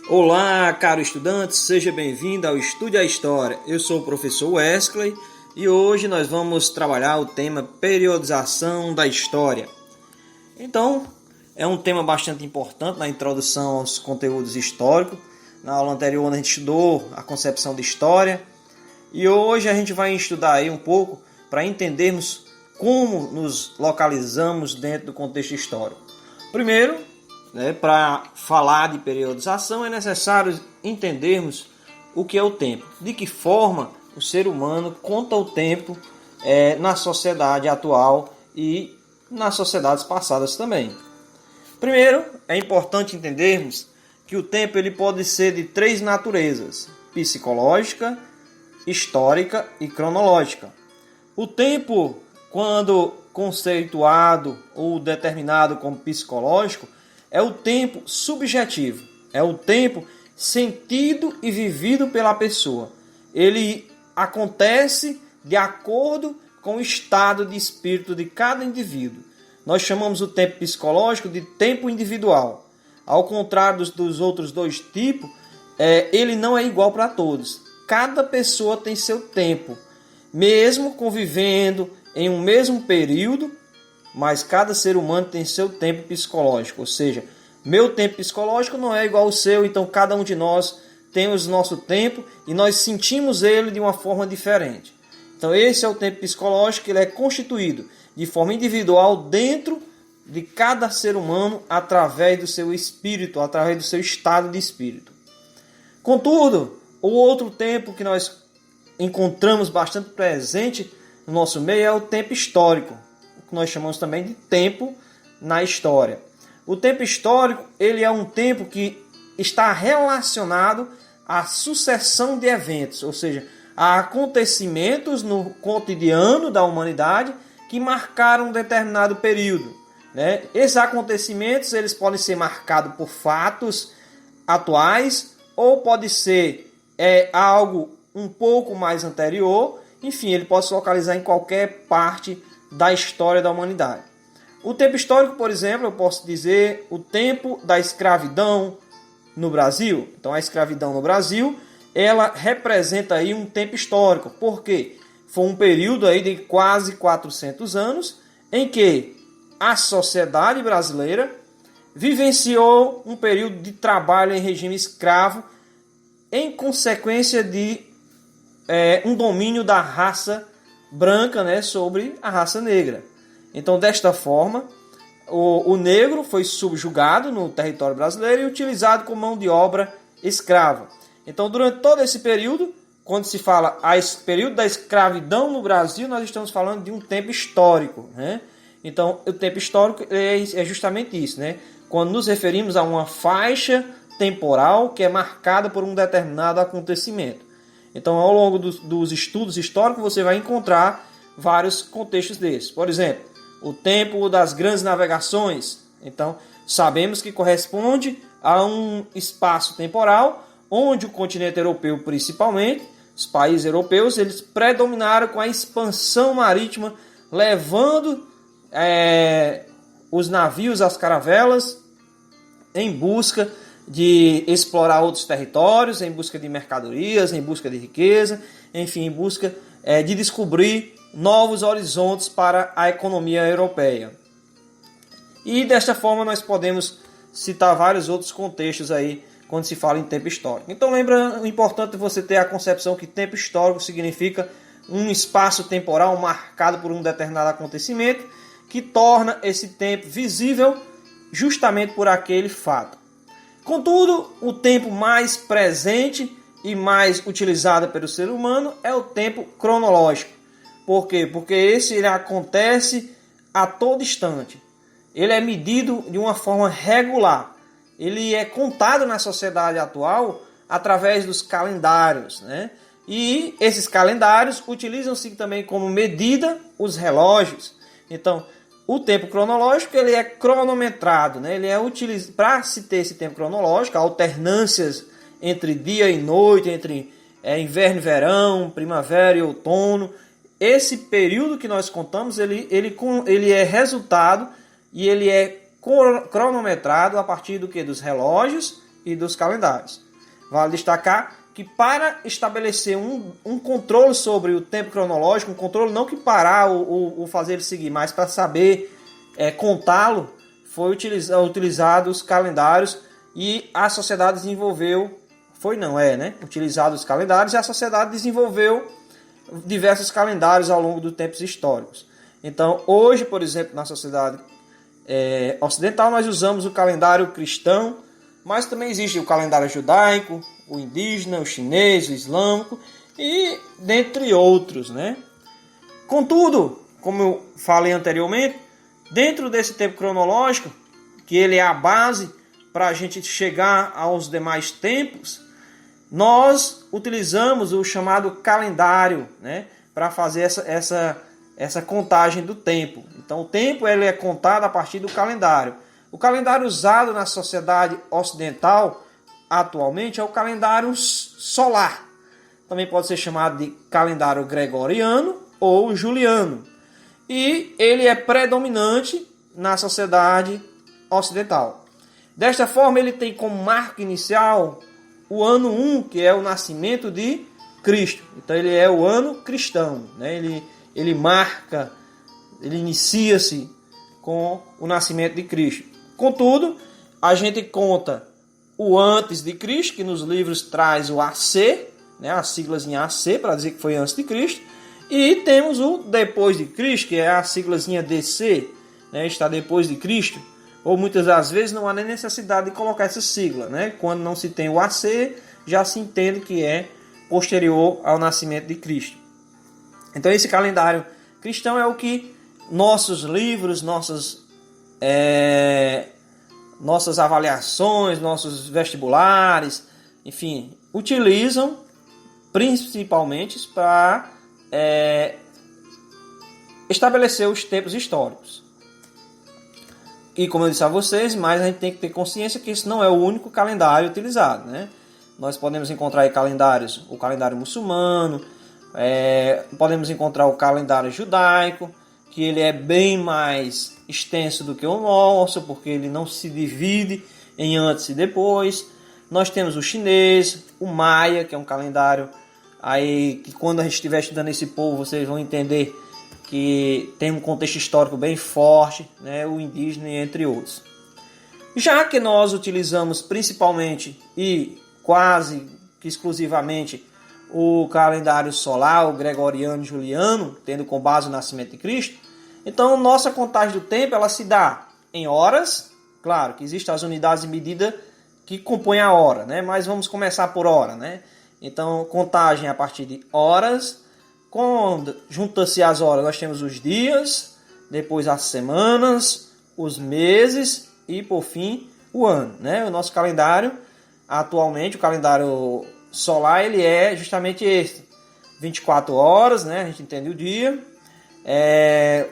Olá, caro estudante, seja bem-vindo ao Estude a História. Eu sou o professor Wesley e hoje nós vamos trabalhar o tema periodização da história. Então, é um tema bastante importante na introdução aos conteúdos históricos. Na aula anterior a gente estudou a concepção de história e hoje a gente vai estudar aí um pouco para entendermos como nos localizamos dentro do contexto histórico. Primeiro, para falar de periodização é necessário entendermos o que é o tempo, de que forma o ser humano conta o tempo na sociedade atual e nas sociedades passadas também. Primeiro, é importante entendermos que o tempo ele pode ser de três naturezas: psicológica, histórica e cronológica. O tempo, quando conceituado ou determinado como psicológico, é o tempo subjetivo, é o tempo sentido e vivido pela pessoa. Ele acontece de acordo com o estado de espírito de cada indivíduo. Nós chamamos o tempo psicológico de tempo individual. Ao contrário dos outros dois tipos, ele não é igual para todos. Cada pessoa tem seu tempo, mesmo convivendo em um mesmo período, mas cada ser humano tem seu tempo psicológico, ou seja, meu tempo psicológico não é igual ao seu, então cada um de nós temos nosso tempo e nós sentimos ele de uma forma diferente. Então esse é o tempo psicológico, ele é constituído de forma individual dentro de cada ser humano através do seu espírito, através do seu estado de espírito. Contudo, o outro tempo que nós encontramos bastante presente no nosso meio é o tempo histórico, que nós chamamos também de tempo na história. O tempo histórico ele é um tempo que está relacionado à sucessão de eventos, ou seja, a acontecimentos no cotidiano da humanidade que marcaram um determinado período. Esses acontecimentos eles podem ser marcados por fatos atuais ou pode ser algo um pouco mais anterior. Enfim, ele pode se localizar em qualquer parte da história da humanidade. O tempo histórico, por exemplo, eu posso dizer o tempo da escravidão no Brasil. Então, a escravidão no Brasil, ela representa aí um tempo histórico. Por quê? Foi um período aí de quase 400 anos em que a sociedade brasileira vivenciou um período de trabalho em regime escravo em consequência de um domínio da raça branca, sobre a raça negra. Então, desta forma, o negro foi subjugado no território brasileiro e utilizado como mão de obra escrava. Então, durante todo esse período, quando se fala período da escravidão no Brasil, nós estamos falando de um tempo histórico. Então, o tempo histórico é justamente isso. Quando nos referimos a uma faixa temporal que é marcada por um determinado acontecimento. Então, ao longo dos estudos históricos, você vai encontrar vários contextos desses. Por exemplo, o tempo das grandes navegações. Então, sabemos que corresponde a um espaço temporal onde o continente europeu, principalmente, os países europeus, eles predominaram com a expansão marítima, levando os navios, as caravelas, em busca de explorar outros territórios, em busca de mercadorias, em busca de riqueza, enfim, em busca de descobrir novos horizontes para a economia europeia. E desta forma nós podemos citar vários outros contextos aí quando se fala em tempo histórico. Então lembra, o importante é você ter a concepção que tempo histórico significa um espaço temporal marcado por um determinado acontecimento que torna esse tempo visível justamente por aquele fato. Contudo, o tempo mais presente e mais utilizado pelo ser humano é o tempo cronológico. Por quê? Porque ele acontece a todo instante. Ele é medido de uma forma regular. Ele é contado na sociedade atual através dos calendários. E esses calendários utilizam-se também como medida os relógios. Então, o tempo cronológico ele é cronometrado, ele é utilizado para se ter esse tempo cronológico, alternâncias entre dia e noite, entre inverno e verão, primavera e outono. Esse período que nós contamos, ele é resultado e ele é cronometrado a partir do que? Dos relógios e dos calendários. Vale destacar que para estabelecer um controle sobre o tempo cronológico, um controle não que parar ou fazer ele seguir, mas para saber contá-lo, foi utilizado os calendários e a sociedade desenvolveu, utilizados os calendários e a sociedade desenvolveu diversos calendários ao longo dos tempos históricos. Então, hoje, por exemplo, na sociedade ocidental, nós usamos o calendário cristão, mas também existe o calendário judaico, o indígena, o chinês, o islâmico e dentre outros, né? Contudo, como eu falei anteriormente, dentro desse tempo cronológico, que ele é a base para a gente chegar aos demais tempos, nós utilizamos o chamado calendário, né, para fazer essa contagem do tempo. Então, o tempo ele é contado a partir do calendário. O calendário usado na sociedade ocidental atualmente é o calendário solar. Também pode ser chamado de calendário gregoriano ou juliano. E ele é predominante na sociedade ocidental. Desta forma, ele tem como marco inicial o ano 1, que é o nascimento de Cristo. Então, ele é o ano cristão, né? Ele marca, ele inicia-se com o nascimento de Cristo. Contudo, a gente conta o antes de Cristo, que nos livros traz o AC, né? As siglas em AC, para dizer que foi antes de Cristo. E temos o depois de Cristo, que é a siglazinha DC, né? Está depois de Cristo. Ou muitas das vezes não há nem necessidade de colocar essa sigla, né? Quando não se tem o AC, já se entende que é posterior ao nascimento de Cristo. Então esse calendário cristão é o que nossos livros, nossas avaliações, nossos vestibulares, enfim, utilizam principalmente para estabelecer os tempos históricos. E como eu disse a vocês, mas a gente tem que ter consciência que isso não é o único calendário utilizado, né? Nós podemos encontrar aí calendários, o calendário muçulmano, podemos encontrar o calendário judaico, que ele é bem mais extenso do que o nosso, porque ele não se divide em antes e depois. Nós temos o chinês, o maia, que é um calendário aí que quando a gente estiver estudando esse povo, vocês vão entender que tem um contexto histórico bem forte, né? O indígena, entre outros. Já que nós utilizamos principalmente e quase que exclusivamente o calendário solar, o gregoriano e juliano, tendo como base o nascimento de Cristo, então nossa contagem do tempo ela se dá em horas. Claro que existem as unidades de medida que compõem a hora, né? Mas vamos começar por hora, né? Então, contagem a partir de horas. Quando junta-se as horas, nós temos os dias, depois as semanas, os meses e, por fim, o ano, né? O nosso calendário, atualmente, o calendário solar, ele é justamente esse. 24 horas, né? A gente entende o dia.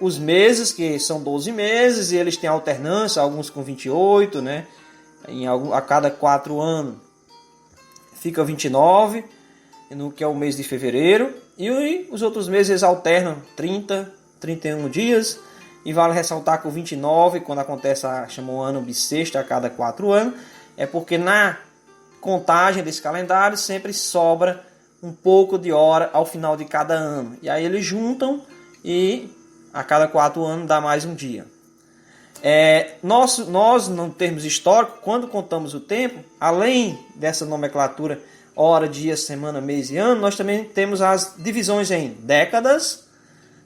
Os meses, que são 12 meses, e eles têm alternância, alguns com 28, né? A cada 4 anos fica 29, que é o mês de fevereiro. E os outros meses eles alternam 30, 31 dias. E vale ressaltar que o 29, quando acontece chamam ano bissexto a cada 4 anos, é porque na contagem desse calendário sempre sobra um pouco de hora ao final de cada ano. E aí eles juntam e a cada 4 anos dá mais um dia. Nós, no termos históricos, quando contamos o tempo, além dessa nomenclatura hora, dia, semana, mês e ano, nós também temos as divisões em décadas,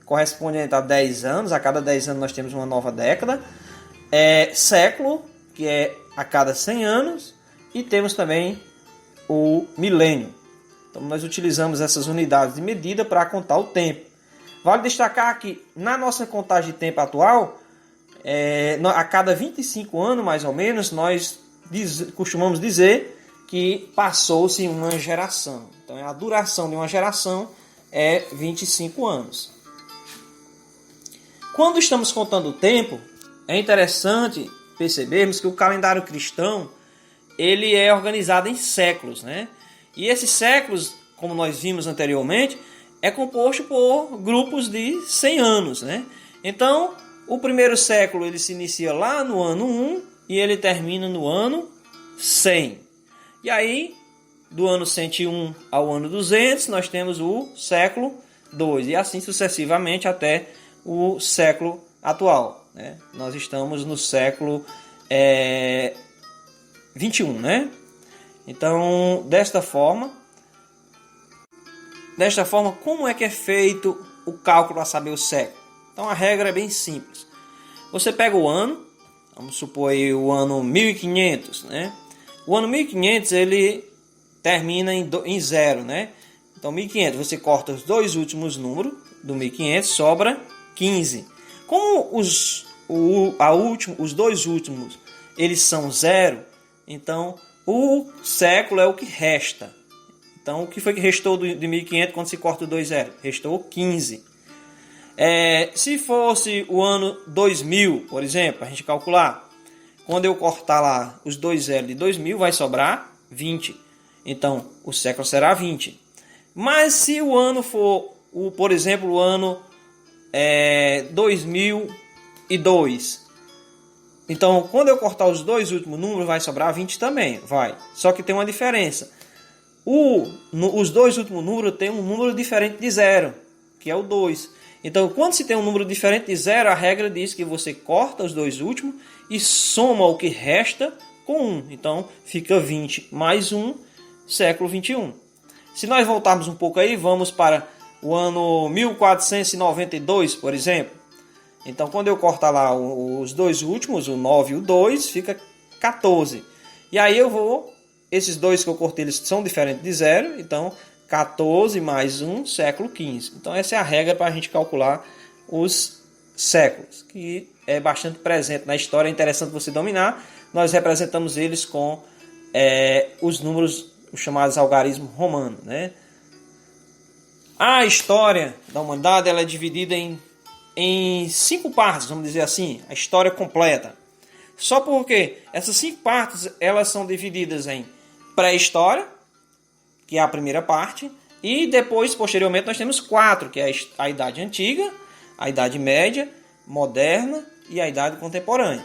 correspondente a 10 anos, a cada 10 anos nós temos uma nova década, século, que é a cada 100 anos, e temos também o milênio. Então nós utilizamos essas unidades de medida para contar o tempo. Vale destacar que na nossa contagem de tempo atual, a cada 25 anos mais ou menos, nós costumamos dizer que passou-se uma geração. Então a duração de uma geração é 25 anos. Quando estamos contando o tempo, é interessante percebermos que o calendário cristão ele é organizado em séculos, né? E esses séculos, como nós vimos anteriormente, é composto por grupos de 100 anos, né? Então, o primeiro século ele se inicia lá no ano 1 e ele termina no ano 100. E aí, do ano 101 ao ano 200, nós temos o século II. E assim sucessivamente até o século atual, né? Nós estamos no século 21, né? Então, desta forma, como é que é feito o cálculo para saber o século? Então, a regra é bem simples. Você pega o ano, vamos supor aí o ano 1500, né? O ano 1500 ele termina em 0, né? Então, 1500, você corta os dois últimos números do 1500, sobra 15. Como os dois últimos eles são 0, então o século é o que resta. Então, o que foi que restou de 1500 quando se corta o 2 0? Restou 15. Se fosse o ano 2000, por exemplo, a gente calcular, quando eu cortar lá os 2 0 de 2000, vai sobrar 20. Então, o século será 20. Mas se o ano for, por exemplo, o ano 2002, então, quando eu cortar os dois últimos números, vai sobrar 20 também. Vai. Só que tem uma diferença. Os dois últimos números têm um número diferente de 0, que é o 2. Então, quando se tem um número diferente de 0, a regra diz que você corta os dois últimos e soma o que resta com 1. Então, fica 20 mais 1, século 21. Se nós voltarmos um pouco aí, vamos para o ano 1492, por exemplo. Então, quando eu cortar lá os dois últimos, o 9 e o 2, fica 14. E aí esses dois que eu cortei, eles são diferentes de 0, então 14 mais 1, século 15. Então, essa é a regra para a gente calcular os séculos, que é bastante presente na história, é interessante você dominar. Nós representamos eles com os números, os chamados algarismos romanos, né? A história da humanidade ela é dividida em 5 partes, vamos dizer assim, a história completa. Só porque essas 5 partes elas são divididas em pré-história, que é a primeira parte, e depois, posteriormente, nós temos 4, que é a Idade Antiga, a Idade Média, Moderna e a Idade Contemporânea.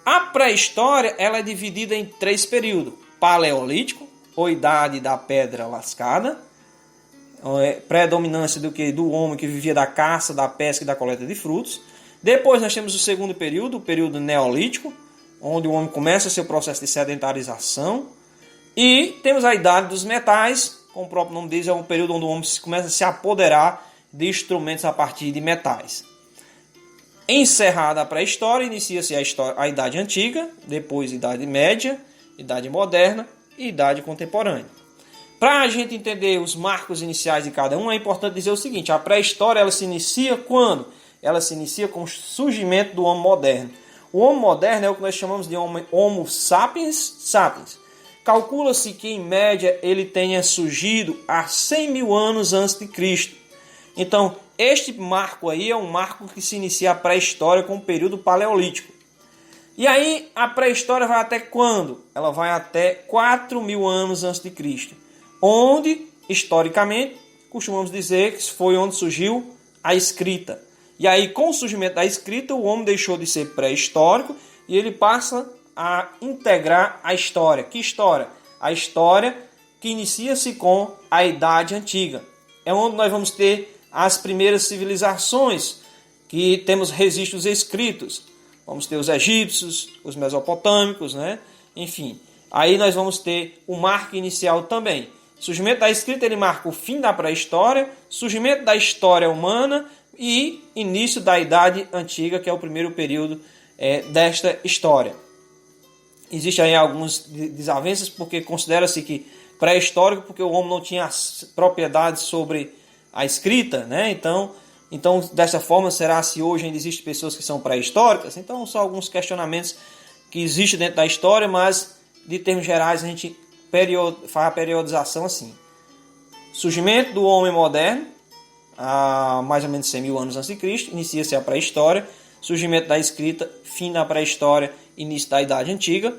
A pré-história ela é dividida em 3 períodos: Paleolítico, ou Idade da Pedra Lascada, predominância do homem que vivia da caça, da pesca e da coleta de frutos. Depois nós temos o segundo período, o período Neolítico, onde o homem começa seu processo de sedentarização. E temos a Idade dos Metais, como o próprio nome diz, é um período onde o homem começa a se apoderar de instrumentos a partir de metais. Encerrada a pré-história, inicia-se a Idade Antiga, depois Idade Média, Idade Moderna e Idade Contemporânea. Para a gente entender os marcos iniciais de cada um, é importante dizer o seguinte: a pré-história ela se inicia quando? Ela se inicia com o surgimento do Homo moderno. O Homo moderno é o que nós chamamos de Homo sapiens sapiens. Calcula-se que, em média, ele tenha surgido há 100 mil anos antes de Cristo. Então, este marco aí é um marco que se inicia a pré-história com o período paleolítico. E aí, a pré-história vai até quando? Ela vai até 4 mil anos antes de Cristo, onde, historicamente, costumamos dizer que foi onde surgiu a escrita. E aí, com o surgimento da escrita, o homem deixou de ser pré-histórico e ele passa a integrar a história. Que história? A história que inicia-se com a Idade Antiga. É onde nós vamos ter as primeiras civilizações, que temos registros escritos. Vamos ter os egípcios, os mesopotâmicos, né? Enfim, aí nós vamos ter o marco inicial também. Surgimento da escrita ele marca o fim da pré-história, surgimento da história humana e início da Idade Antiga, que é o primeiro período desta história. Existem aí algumas desavenças, porque considera-se que pré-histórico, porque o homem não tinha propriedades sobre a escrita, né? Então, dessa forma, será se hoje ainda existem pessoas que são pré-históricas? Então, são alguns questionamentos que existem dentro da história, mas, de termos gerais, a gente faz a periodização assim. Surgimento do homem moderno, há mais ou menos 100 mil anos antes de Cristo, inicia-se a pré-história. Surgimento da escrita, fim da pré-história, início da Idade Antiga.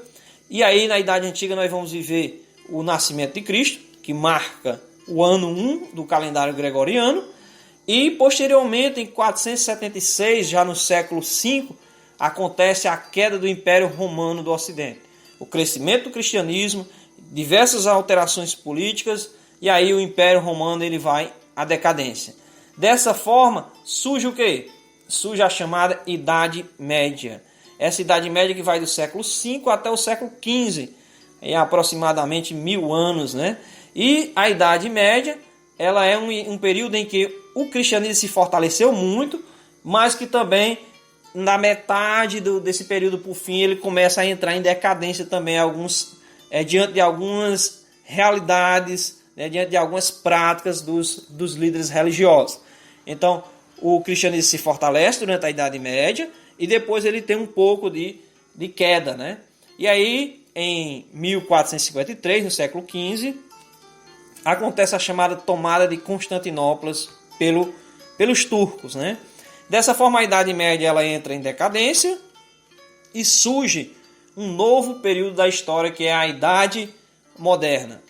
E aí, na Idade Antiga, nós vamos viver o nascimento de Cristo, que marca o ano 1 do calendário gregoriano. E, posteriormente, em 476, já no século V, acontece a queda do Império Romano do Ocidente. O crescimento do cristianismo diversas alterações políticas, e aí o Império Romano ele vai à decadência. Dessa forma, surge o quê? Surge a chamada Idade Média. Essa Idade Média que vai do século V até o século XV, é aproximadamente 1000 anos, né? E a Idade Média, ela é um período em que o cristianismo se fortaleceu muito, mas que também, na metade desse período por fim, ele começa a entrar em decadência também, diante de algumas realidades, né, diante de algumas práticas dos líderes religiosos. Então, o cristianismo se fortalece durante a Idade Média e depois ele tem um pouco de queda, né? E aí, em 1453, no século XV, acontece a chamada tomada de Constantinopla pelos turcos, né? Dessa forma, a Idade Média ela entra em decadência e surge um novo período da história, que é a Idade Moderna.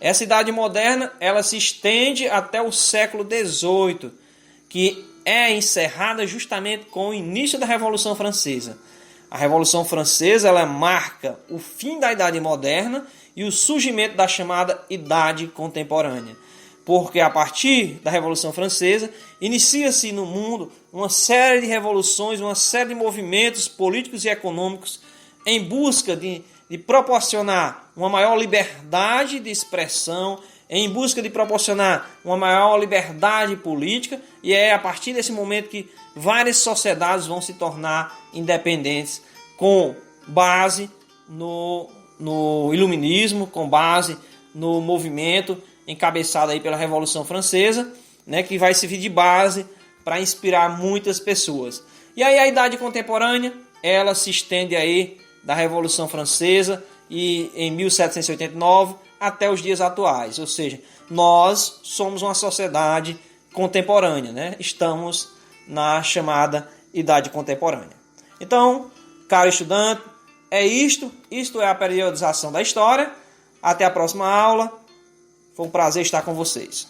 Essa Idade Moderna ela se estende até o século XVIII, que é encerrada justamente com o início da Revolução Francesa. A Revolução Francesa ela marca o fim da Idade Moderna e o surgimento da chamada Idade Contemporânea. Porque a partir da Revolução Francesa inicia-se no mundo uma série de revoluções, uma série de movimentos políticos e econômicos em busca de proporcionar uma maior liberdade de expressão, em busca de proporcionar uma maior liberdade política, e é a partir desse momento que várias sociedades vão se tornar independentes, com base no iluminismo, com base no movimento encabeçado aí pela Revolução Francesa, né, que vai servir de base para inspirar muitas pessoas. E aí a Idade Contemporânea, ela se estende aí da Revolução Francesa e em 1789 até os dias atuais, ou seja, nós somos uma sociedade contemporânea, né? Estamos na chamada Idade Contemporânea. Então, caro estudante, é isto é a periodização da história. Até a próxima aula, foi um prazer estar com vocês.